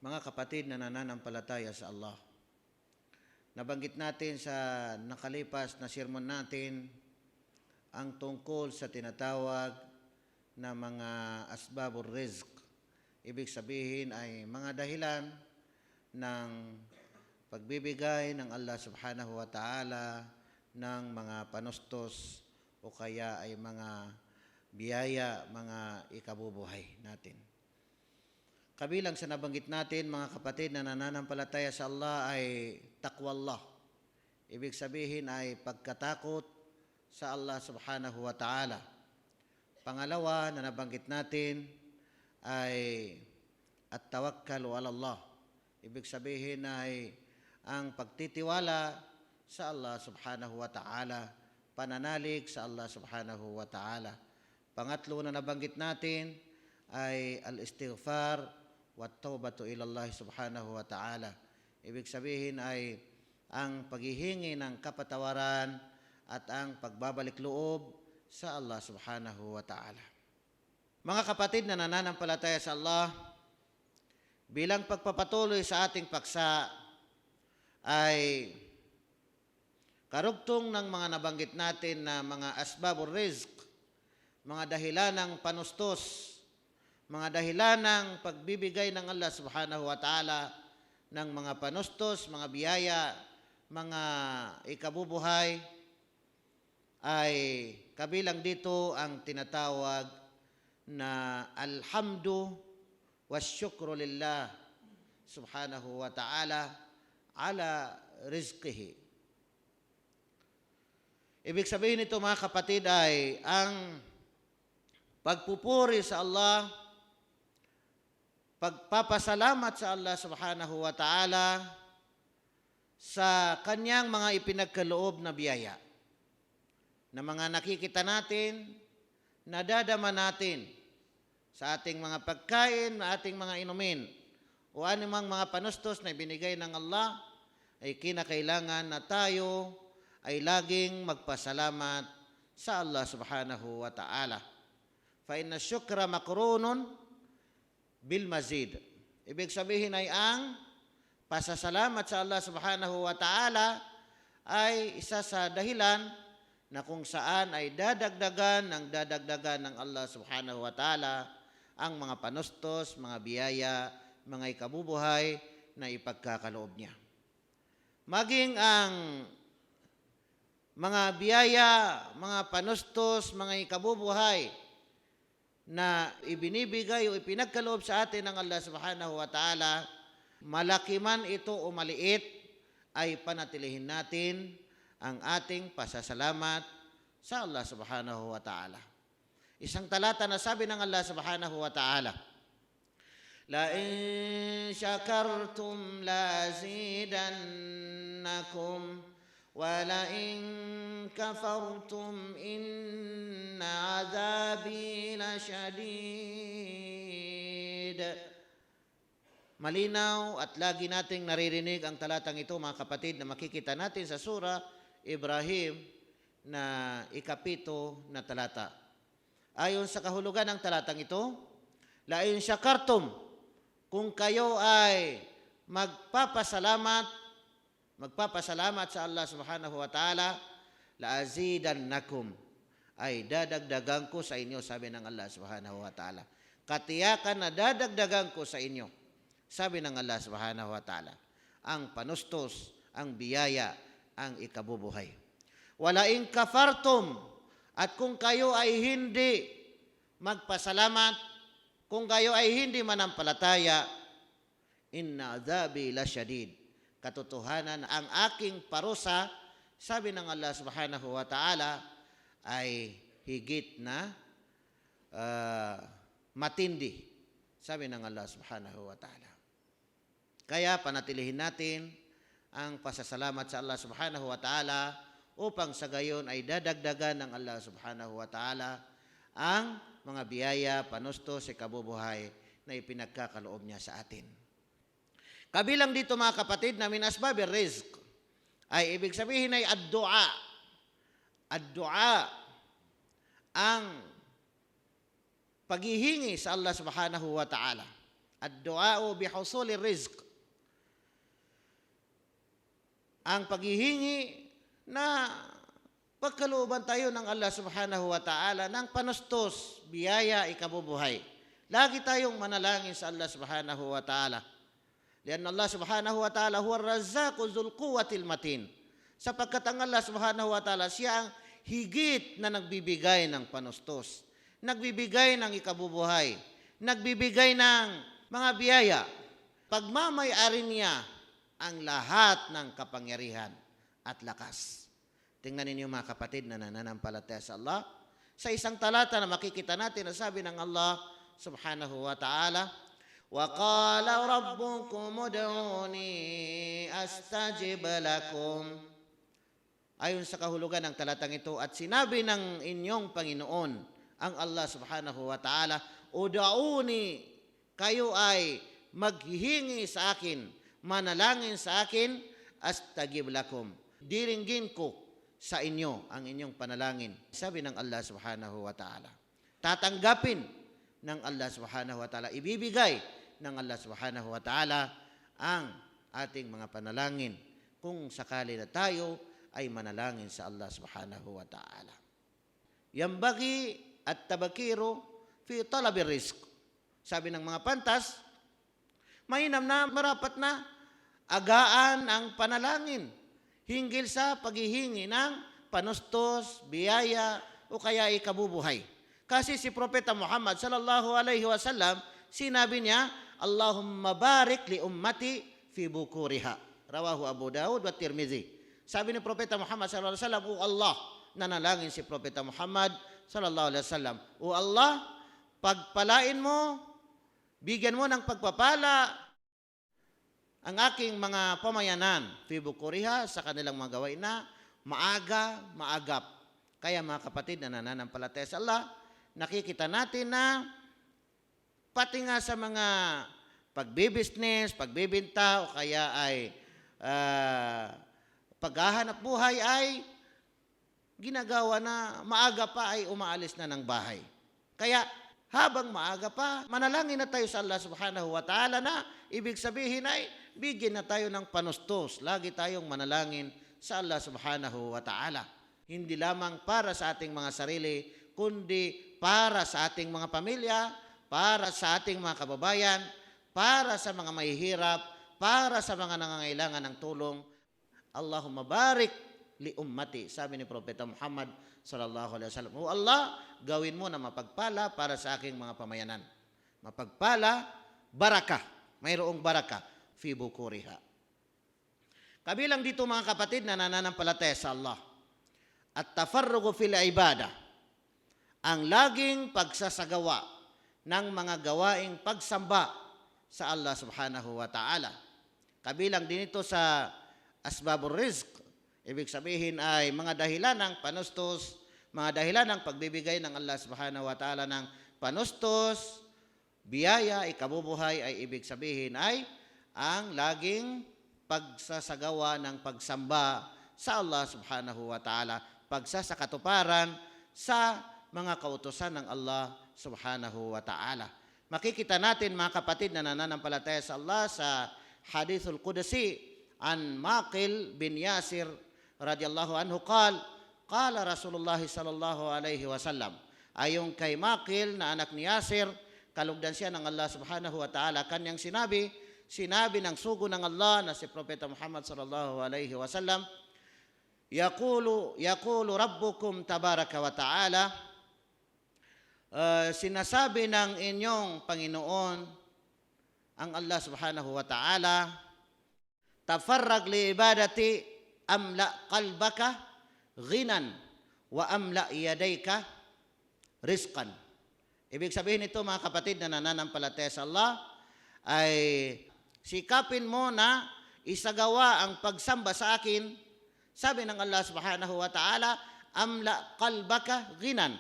Mga kapatid na nananampalataya sa Allah, nabanggit natin sa nakalipas na sermon natin ang tungkol sa tinatawag na mga asbabur rizq. Ibig sabihin ay mga dahilan ng pagbibigay ng Allah subhanahu wa ta'ala ng mga panustos o kaya ay mga biyaya, mga ikabubuhay natin. Kabilang sa nabanggit natin, mga kapatid na nananampalataya sa Allah, ay taqwallah. Ibig sabihin ay pagkatakot sa Allah subhanahu wa ta'ala. Pangalawa na nabanggit natin ay at-tawakkalu ala Allah. Ibig sabihin ay ang pagtitiwala sa Allah subhanahu wa ta'ala, pananalig sa Allah subhanahu wa ta'ala. Pangatlo na nabanggit natin ay al-istighfar wat-taubatu ila Allah subhanahu wa ta'ala. Ibig sabihin ay ang paghihingi ng kapatawaran at ang pagbabalik loob sa Allah subhanahu wa ta'ala. Mga kapatid na nananampalataya sa Allah, bilang pagpapatuloy sa ating paksa ay karugtong ng mga nabanggit natin na mga asbabur rizq, mga dahilan ng panustos, mga dahilan ng pagbibigay ng Allah subhanahu wa ta'ala ng mga panustos, mga biyaya, mga ikabubuhay, ay kabilang dito ang tinatawag na alhamdu wasyukru lillah subhanahu wa ta'ala ala rizqihi. Ibig sabihin nito, mga kapatid, ay ang pagpupuri sa Allah, pagpapasalamat sa Allah subhanahu wa ta'ala sa kanyang mga ipinagkaloob na biyaya, na mga nakikita natin, nadadama natin sa ating mga pagkain, ating mga inumin, o anumang mga panustos na ibinigay ng Allah, ay kinakailangan na tayo ay laging magpasalamat sa Allah subhanahu wa ta'ala. Fa inna syukra makrunun bil mazid. Ibig sabihin ay ang pasasalamat sa Allah subhanahu wa ta'ala ay isa sa dahilan na kung saan ay dadagdagan ng Allah subhanahu wa ta'ala ang mga panustos, mga biyaya, mga ikabubuhay na ipagkakaloob niya. Maging ang mga biyaya, mga panustos, mga ikabubuhay na ibinibigay o ipinagkaloob sa atin ng Allah subhanahu wa ta'ala, malaki man ito o maliit, ay panatilihin natin ang ating pasasalamat sa Allah subhanahu wa ta'ala. Isang talata na sabi ng Allah subhanahu wa ta'ala, la in syakartum la zidannakum وَلَئِن كَفَرْتُمْ إِنَّ عَذَابِي لَشَدِيدٌ. Malinaw at lagi nating naririnig ang talatang ito, mga kapatid, na makikita natin sa Surah Ibrahim na ikapito na talata. Ayon sa kahulugan ng talatang ito, la in syakartum, kung kayo ay magpapasalamat sa Allah subhanahu wa ta'ala, la'azidannakum, ay dadagdagan ko sa inyo, sabi ng Allah subhanahu wa ta'ala. Katiyakan na dadagdagan ko sa inyo, sabi ng Allah subhanahu wa ta'ala, ang panustos, ang biyaya, ang ikabubuhay. Wala in kafartum, at kung kayo ay hindi magpasalamat, kung kayo ay hindi manampalataya, inna adhabi lasyadid, katotohanan ang aking parusa, sabi ng Allah subhanahu wa ta'ala, ay higit na matindi, sabi ng Allah subhanahu wa ta'ala. Kaya panatilihin natin ang pasasalamat sa Allah subhanahu wa ta'ala upang sa gayon ay dadagdagan ng Allah subhanahu wa ta'ala ang mga biyaya, panustos, ikabubuhay na ipinagkakaloob niya sa atin. Kabilang dito, mga kapatid, na min asbabir rizq, ay ibig sabihin ay ad-du'a. Ad-du'a, ang paghihingi sa Allah subhanahu wa ta'ala. Ad-du'a'u bihusulir rizq. Ang paghihingi na pagkalooban tayo ng Allah subhanahu wa ta'ala ng panustos, biyaya, ikabubuhay. Lagi tayong manalangin sa Allah subhanahu wa ta'ala. Lianna Allah subhanahu wa ta'ala huwa ar-razzaqu dzul quwwatil matin. Sapagkat ang Allah subhanahu wa ta'ala, siya ang higit na nagbibigay ng panustos, nagbibigay ng ikabubuhay, nagbibigay ng mga biyaya. Pagmamay-ari niya ang lahat ng kapangyarihan at lakas. Tingnan ninyo mga kapatid na nananampalataya sa Allah. Sa isang talata na makikita natin na sabi ng Allah subhanahu wa ta'ala, وَقَالَ رَبُّكُمُ ادْعُونِي أَسْتَجِبْ لَكُمْ. Ayon sa kahulugan ng talatang ito, at sinabi ng inyong Panginoon, ang Allah subhanahu wa ta'ala, ud'uni, kayo ay maghihingi sa akin, manalangin sa akin, astajib lakum, diringgin ko sa inyo ang inyong panalangin. Sabi ng Allah subhanahu wa ta'ala, tatanggapin ng Allah subhanahu wa ta'ala, ibibigay ng Allah subhanahu wa ta'ala ang ating mga panalangin kung sakali na tayo ay manalangin sa Allah subhanahu wa ta'ala. Yambagi at tabakiru fi talabir rizq. Sabi ng mga pantas, mainam na, marapat na agaan ang panalangin hinggil sa paghihingi ng panustos, biyaya o kaya ikabubuhay. Kasi si Propeta Muhammad sallallahu alaihi wasallam, sinabi niya, Allahumma barik li ummati fi bukuriha. Rawahu Abu Dawud wa Tirmizi. Sabi ni Propeta Muhammad sallallahu alaihi wasallam, O Allah, nanalangin si Propeta Muhammad sallallahu alaihi wasallam, O Allah, pagpalain mo, bigyan mo ng pagpapala ang aking mga pamayanan fi bukuriha, sa kanilang mga gawain na maaga, maagap. Kaya mga kapatid na nananampalataya sa Allah, nakikita natin na pati nga sa mga pagbibusiness, pagbibinta o kaya ay paghahanap buhay ay ginagawa na maaga pa ay umaalis na ng bahay. Kaya habang maaga pa, manalangin na tayo sa Allah subhanahu wa ta'ala na ibig sabihin ay bigyan na tayo ng panustos. Lagi tayong manalangin sa Allah subhanahu wa ta'ala. Hindi lamang para sa ating mga sarili, kundi para sa ating mga pamilya, para sa ating mga kababayan, para sa mga mahihirap, para sa mga nangangailangan ng tulong. Allahumma barik li ummati. Sabi ni Propeta Muhammad sallallahu alaihi wasallam, O Allah, gawin mo na mapagpala para sa aking mga pamayanan. Mapagpala, baraka. Mayroong baraka fi bukuriha. Kabilang dito mga kapatid na nananampalataya sa Allah, at tafarrugu fil ibadah, ang laging pagsasagawa ng mga gawaing pagsamba sa Allah subhanahu wa ta'ala. Kabilang din ito sa asbabur rizq. Ibig sabihin ay mga dahilan ng panustos, mga dahilan ng pagbibigay ng Allah subhanahu wa ta'ala ng panustos, biyaya, ikabubuhay, ay ibig sabihin ay ang laging pagsasagawa ng pagsamba sa Allah subhanahu wa ta'ala, pagsasakatuparan sa mga kautusan ng Allah subhanahu wa ta'ala. Makikita natin mga kapatid na nananampalataya sa Allah sa Hadithul Qudsi an Maqil bin Yasir radhiyallahu anhu qala Rasulullah sallallahu alaihi wasallam, ayon kay Maqil na anak ni Yasir, kalugdan siya ng Allah subhanahu wa ta'ala, kanyang sinabi ng sugo ng Allah na si Propeta Muhammad sallallahu alaihi wasallam, yaqulu rabbukum tabaraka wa ta'ala, sinasabi ng inyong Panginoon, ang Allah subhanahu wa ta'ala, tafarrag li ibadati amla qalbaka ghinan wa amla yadayka rizqan. Ibig sabihin nito mga kapatid na nananampalataya sa Allah, ay sikapin mo na isagawa ang pagsamba sa akin. Sabi ng Allah subhanahu wa ta'ala, amla qalbaka ghinan.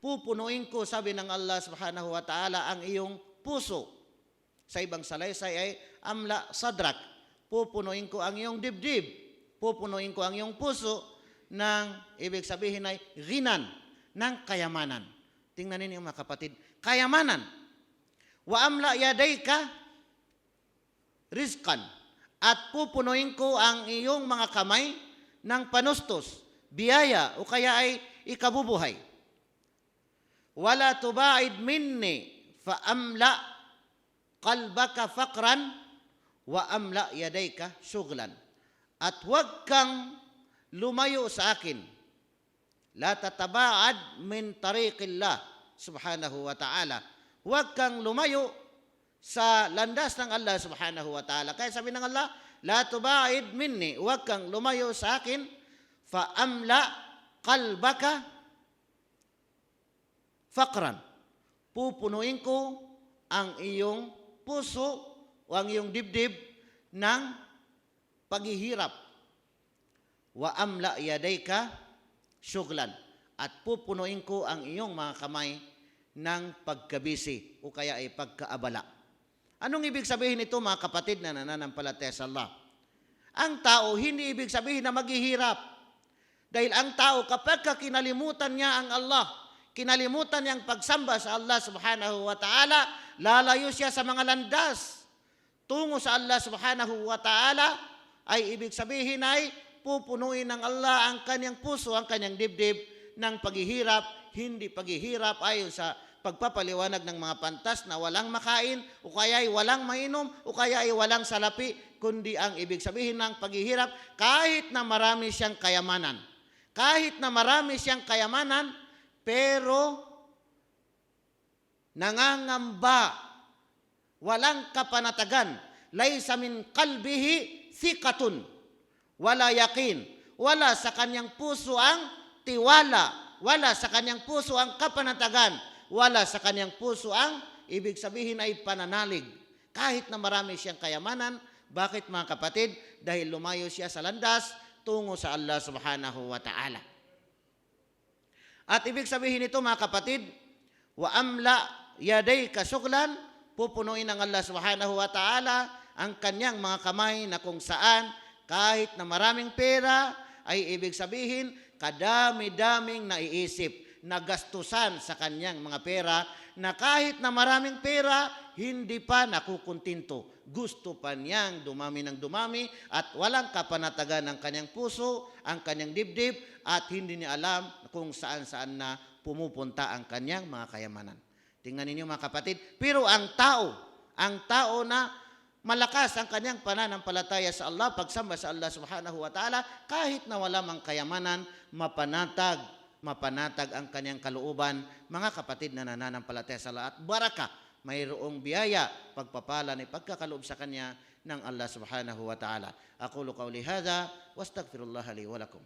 Pupunuin ko, sabi ng Allah subhanahu wa ta'ala, ang iyong puso. Sa ibang salaysay ay amla sadrak. Pupunuin ko ang iyong dibdib. Pupunuin ko ang iyong puso ng, ibig sabihin ay ghinan, ng kayamanan. Tingnan ninyo mga kapatid, kayamanan. wa amla yadayka rizqan, at pupunuin ko ang iyong mga kamay ng panustos, biyaya o kaya ay ikabubuhay. Wala tubaid minni fa amla qalbaka faqran wa amla yadayka syughlan. At huwag kang lumayo sa akin. La tatabaad min tariqillah subhanahu wa ta'ala. Huwag kang lumayo sa landas ng Allah subhanahu wa ta'ala. Kaya sabi ng Allah, la tubaid minni, huwag kang lumayo sa akin, fa amla qalbaka faqran. Pupunuin ko ang iyong puso o ang iyong dibdib ng paghihirap. Wa amla yadayka syughlan, at pupunuin ko ang iyong mga kamay ng pagkabisi o kaya ay pagkaabala. Anong ibig sabihin nito, mga kapatid na nananampalataya sa Allah? Ang tao, hindi ibig sabihin na maghihirap. Dahil ang tao, kapag kinalimutan niya ang Allah, kinalimutan niyang pagsamba sa Allah subhanahu wa ta'ala, lalayo siya sa mga landas tungo sa Allah subhanahu wa ta'ala, ay ibig sabihin ay pupunuin ng Allah ang kanyang puso, ang kanyang dibdib ng paghihirap, hindi paghihirap ayon sa pagpapaliwanag ng mga pantas na walang makain o kaya ay walang mainom o kaya ay walang salapi, kundi ang ibig sabihin ng paghihirap kahit na marami siyang kayamanan. Kahit na marami siyang kayamanan, pero nangangamba, walang kapanatagan, laysa min qalbihi thiqatun, wala yaqin, wala sa kanyang puso ang tiwala, wala sa kanyang puso ang kapanatagan, wala sa kanyang puso ang ibig sabihin ay pananalig. Kahit na marami siyang kayamanan, bakit mga kapatid? Dahil lumayo siya sa landas tungo sa Allah subhanahu wa ta'ala. At ibig sabihin nito mga kapatid, wa amla yadayka syughlan, pupunuin ng Allah subhanahu wa ta'ala ang kanyang mga kamay na kung saan kahit na maraming pera ay ibig sabihin kadami-daming naiisip, nagastusan sa kanyang mga pera na kahit na maraming pera hindi pa nakukuntinto. Gusto pa niyang dumami ng dumami at walang kapanatagan ng kanyang puso, ang kanyang dibdib, at hindi niya alam kung saan-saan na pumupunta ang kanyang mga kayamanan. Tingnan ninyo mga kapatid, pero ang tao na malakas ang kanyang pananampalataya sa Allah, pagsamba sa Allah subhanahu wa ta'ala, kahit na wala mang kayamanan, mapanatag ang kanyang kalooban, mga kapatid na nananampalataya sa Allah, at baraka, mayroong biyaya, pagpapala ni pagkakaloob sa kanya ng Allah subhanahu wa ta'ala. Aqulu qawli hadha, wastaghfirullah li wa lakum.